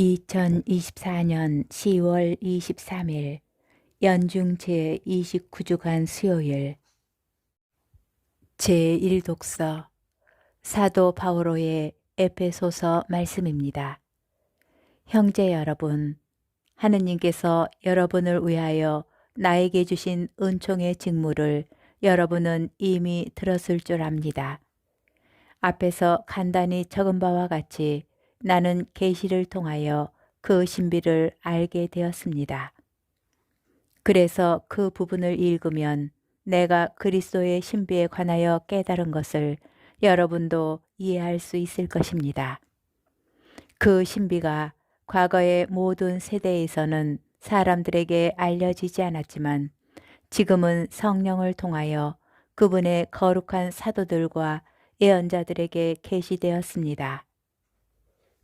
2024년 10월 23일 연중 제29주간 수요일 제1독서 사도 바오로의 에베소서 말씀입니다. 형제 여러분, 하느님께서 여러분을 위하여 나에게 주신 은총의 직무를 여러분은 이미 들었을 줄 압니다. 앞에서 간단히 적은 바와 같이 나는 계시를 통하여 그 신비를 알게 되었습니다. 그래서 그 부분을 읽으면 내가 그리스도의 신비에 관하여 깨달은 것을 여러분도 이해할 수 있을 것입니다. 그 신비가 과거의 모든 세대에서는 사람들에게 알려지지 않았지만 지금은 성령을 통하여 그분의 거룩한 사도들과 예언자들에게 계시되었습니다.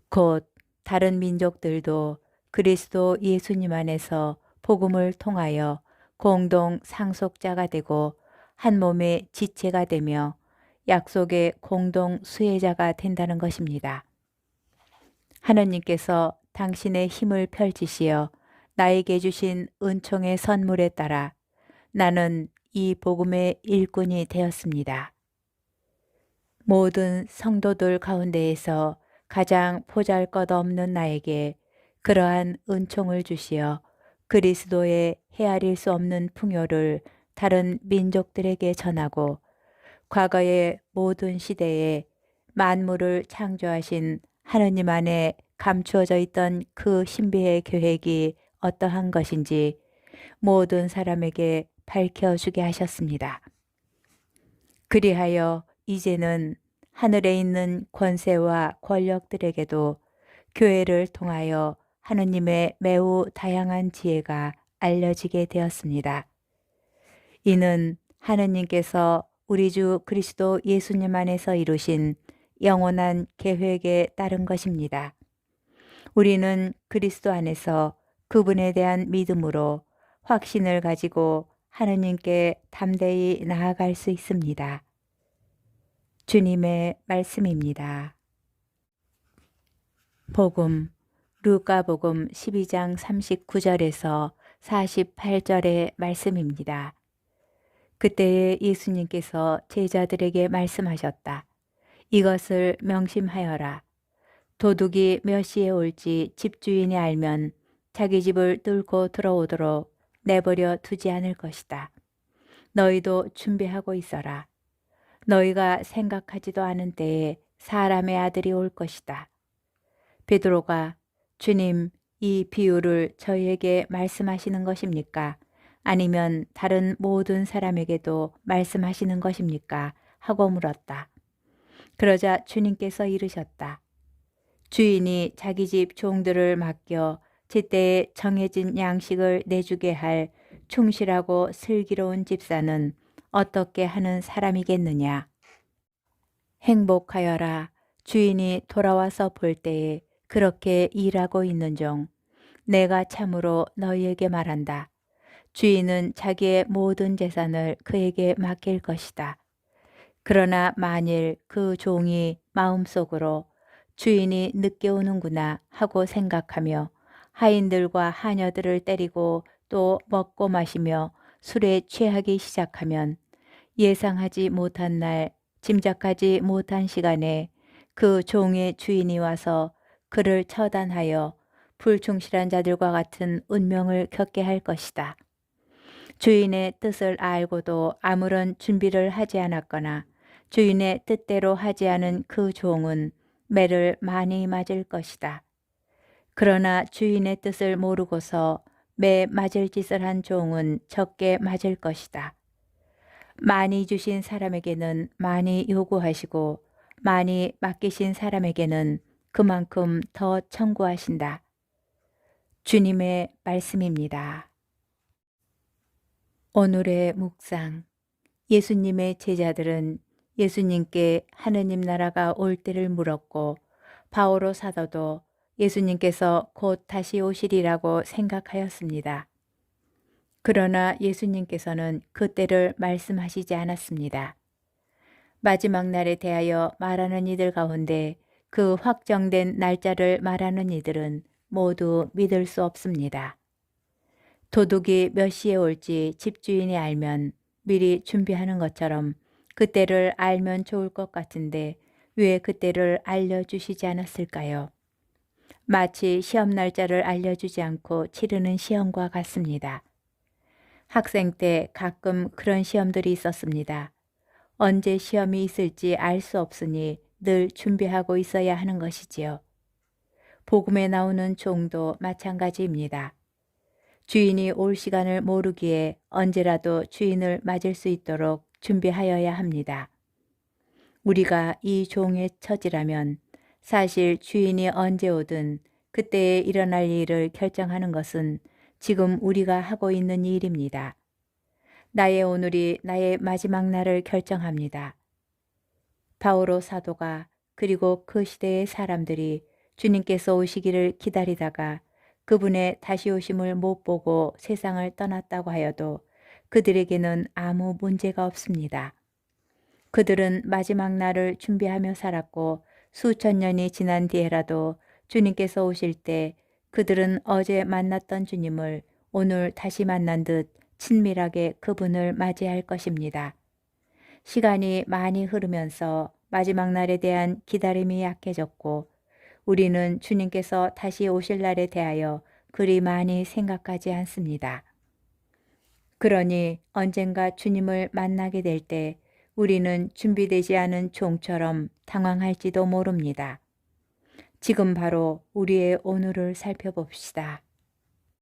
곧 다른 민족들도 그리스도 예수님 안에서 복음을 통하여 공동 상속자가 되고 한 몸의 지체가 되며 약속의 공동 수혜자가 된다는 것입니다. 하느님께서 당신의 힘을 펼치시어 나에게 주신 은총의 선물에 따라 나는 이 복음의 일꾼이 되었습니다. 모든 성도들 가운데에서 가장 보잘것없는 나에게 그러한 은총을 주시어 그리스도의 헤아릴 수 없는 풍요를 다른 민족들에게 전하고 과거의 모든 시대에 만물을 창조하신 하느님 안에 감추어져 있던 그 신비의 계획이 어떠한 것인지 모든 사람에게 밝혀주게 하셨습니다. 그리하여 이제는 하늘에 있는 권세와 권력들에게도 교회를 통하여 하느님의 매우 다양한 지혜가 알려지게 되었습니다. 이는 하느님께서 우리 주 그리스도 예수님 안에서 이루신 영원한 계획에 따른 것입니다. 우리는 그리스도 안에서 그분에 대한 믿음으로 확신을 가지고 하느님께 담대히 나아갈 수 있습니다. 주님의 말씀입니다. 복음 루카복음 12장 39절에서 48절의 말씀입니다. 그때에 예수님께서 제자들에게 말씀하셨다. 이것을 명심하여라. 도둑이 몇 시에 올지 집주인이 알면 자기 집을 뚫고 들어오도록 내버려 두지 않을 것이다. 너희도 준비하고 있어라. 너희가 생각하지도 않은 때에 사람의 아들이 올 것이다. 베드로가 주님, 이 비유를 저희에게 말씀하시는 것입니까? 아니면 다른 모든 사람에게도 말씀하시는 것입니까? 하고 물었다. 그러자 주님께서 이르셨다. 주인이 자기 집 종들을 맡겨 제때에 정해진 양식을 내주게 할 충실하고 슬기로운 집사는 어떻게 하는 사람이겠느냐. 행복하여라. 주인이 돌아와서 볼 때에 그렇게 일하고 있는 종. 내가 참으로 너희에게 말한다. 주인은 자기의 모든 재산을 그에게 맡길 것이다. 그러나 만일 그 종이 마음속으로 주인이 늦게 오는구나 하고 생각하며 하인들과 하녀들을 때리고 또 먹고 마시며 술에 취하기 시작하면 예상하지 못한 날, 짐작하지 못한 시간에 그 종의 주인이 와서 그를 처단하여 불충실한 자들과 같은 운명을 겪게 할 것이다. 주인의 뜻을 알고도 아무런 준비를 하지 않았거나 주인의 뜻대로 하지 않은 그 종은 매를 많이 맞을 것이다. 그러나 주인의 뜻을 모르고서 매 맞을 짓을 한 종은 적게 맞을 것이다. 많이 주신 사람에게는 많이 요구하시고 많이 맡기신 사람에게는 그만큼 더 청구하신다. 주님의 말씀입니다. 오늘의 묵상. 예수님의 제자들은 예수님께 하느님 나라가 올 때를 물었고 바오로 사도도 예수님께서 곧 다시 오시리라고 생각하였습니다. 그러나 예수님께서는 그 때를 말씀하시지 않았습니다. 마지막 날에 대하여 말하는 이들 가운데 그 확정된 날짜를 말하는 이들은 모두 믿을 수 없습니다. 도둑이 몇 시에 올지 집주인이 알면 미리 준비하는 것처럼 그때를 알면 좋을 것 같은데 왜 그때를 알려주시지 않았을까요? 마치 시험 날짜를 알려주지 않고 치르는 시험과 같습니다. 학생 때 가끔 그런 시험들이 있었습니다. 언제 시험이 있을지 알 수 없으니 늘 준비하고 있어야 하는 것이지요. 복음에 나오는 종도 마찬가지입니다. 주인이 올 시간을 모르기에 언제라도 주인을 맞을 수 있도록 준비하여야 합니다. 우리가 이 종의 처지라면 사실 주인이 언제 오든 그때에 일어날 일을 결정하는 것은 지금 우리가 하고 있는 일입니다. 나의 오늘이 나의 마지막 날을 결정합니다. 바오로 사도가 그리고 그 시대의 사람들이 주님께서 오시기를 기다리다가 그분의 다시 오심을 못 보고 세상을 떠났다고 하여도 그들에게는 아무 문제가 없습니다. 그들은 마지막 날을 준비하며 살았고 수천 년이 지난 뒤에라도 주님께서 오실 때 그들은 어제 만났던 주님을 오늘 다시 만난 듯 친밀하게 그분을 맞이할 것입니다. 시간이 많이 흐르면서 마지막 날에 대한 기다림이 약해졌고 우리는 주님께서 다시 오실 날에 대하여 그리 많이 생각하지 않습니다. 그러니 언젠가 주님을 만나게 될 때 우리는 준비되지 않은 종처럼 당황할지도 모릅니다. 지금 바로 우리의 오늘을 살펴봅시다.